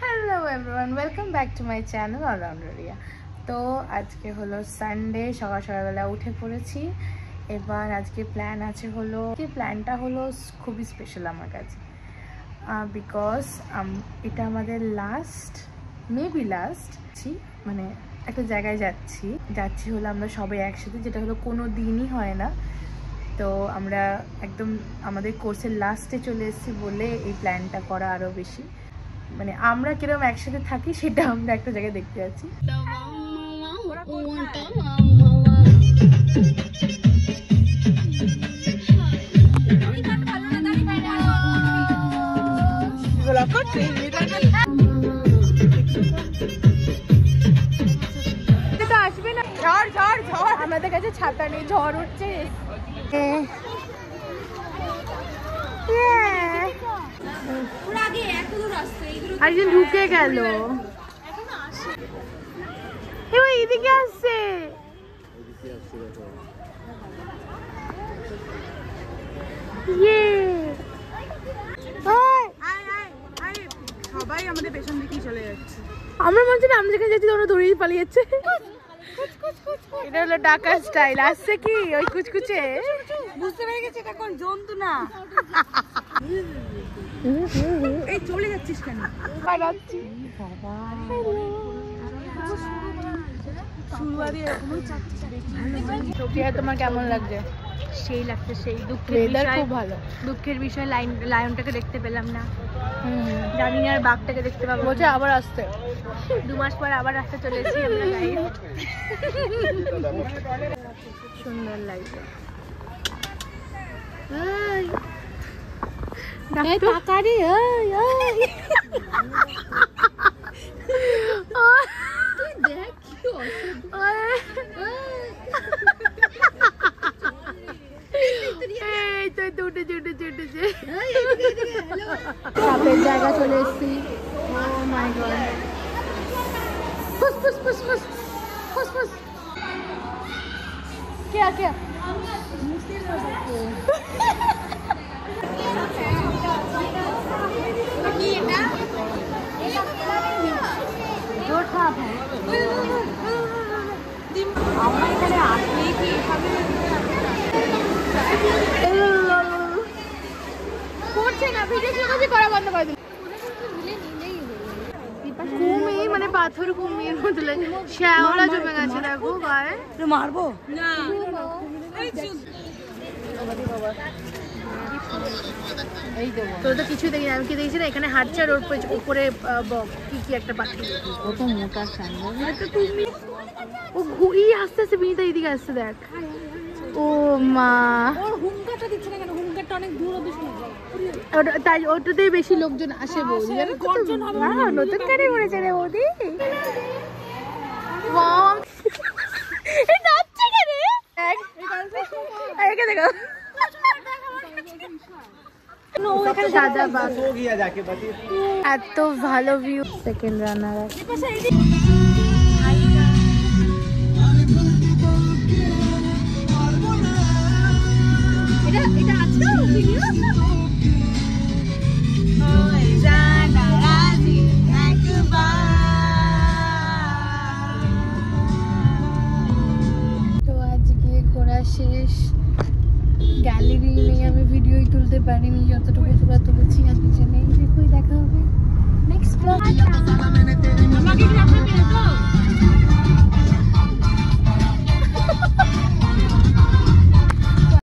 Hello everyone, welcome back to my channel allrounder Riya. তো আজকে হলো সানডে, সকাল সকালবেলা উঠে পড়েছি। এবার আজকে প্ল্যান আছে হলো, প্ল্যানটা হলো খুবই স্পেশাল আমার কাছে, বিকজ এটা আমাদের মেবি লাস্ট মানে একটা জায়গায় যাচ্ছি হলো আমরা সবাই একসাথে, যেটা হলো কোনো দিনই হয় না। তো আমরা একদম আমাদের কোর্সের লাস্টে চলে এসেছি বলে এই প্ল্যানটা করা আরও বেশি, মানে আমরা কিরকম একসাথে থাকি সেটা আমরা একটা জায়গায় দেখতে যাচ্ছি। আসবে না, ঝড় আমাদের কাছে ছাতা নেই, ঝড় উঠছে। একজন ঢুকে গেল, এবার এদিকে আসছে। সবাই আমাদের পেছন দিকেই চলে যাচ্ছে। আমরা মনে হচ্ছে আমরা যেখানে যাচ্ছি তোমরা দৌড়িয়ে পালিয়ে যাচ্ছে। এটা হলো ডাকার স্টাইল। আসছে কি ওই কুচকুচে, বুঝতে পেরে গেছি এটা কোন জন্তু না। এই চলে যাচ্ছিস কেন? পালাচ্ছি বাবা তোমার কেমন লাগছে? সেই লাগছে, সেই দুঃখের বিষয় লায়নটাকে দেখতে পেলাম না, জানি না আর বাঘটাকে দেখতে পাবো। বলছে আবার আসতে 2 মাস পর আবার রাস্তা চলে এসেছি আমরা। সুন্দর লাগছে। সাপের জায়গা চলে এসছি। Oh my God! ফুস। क्या जो साप है আমরা এখানে আসলেই কি এভাবে করছে না, ভিডিও শুরু করা বন্ধ করে দিল। কুমির মানে পাথর কুমির মতো লাগে, শ্যাওলা জমে গেছে দেখো গায়ে। মারবো না, তোর তো কিছুই দেখি না। আমি কি দেখছি না, এখানে হাঁটছে আর ওর উপরে কি একটা পাখি, কত মোটা সামনে। তুমি ও ঘুরিয়ে আস্তে আস্তে বিনিতা এদিকে আসছে, দেখ। ও মা, ওর হুঙ্কারটা দিচ্ছে না কেন? হুঙ্কারটা অনেক দূর অবধি শোনা যায়, তাই ওটাতেই বেশি লোকজন আসে বৌদি। নতুন গাড়ি পড়েছে রে বৌদি। এত ভালো ভিউ। সেকেন্ড রানার শেষ। গ্যালারি নেই, আমি ভিডিওই তুলতে পারিনি, যতটুকু তোরা তুলেছি। আর কিছু নেই, দেখো দেখা হবে নেক্সট ব্লগ।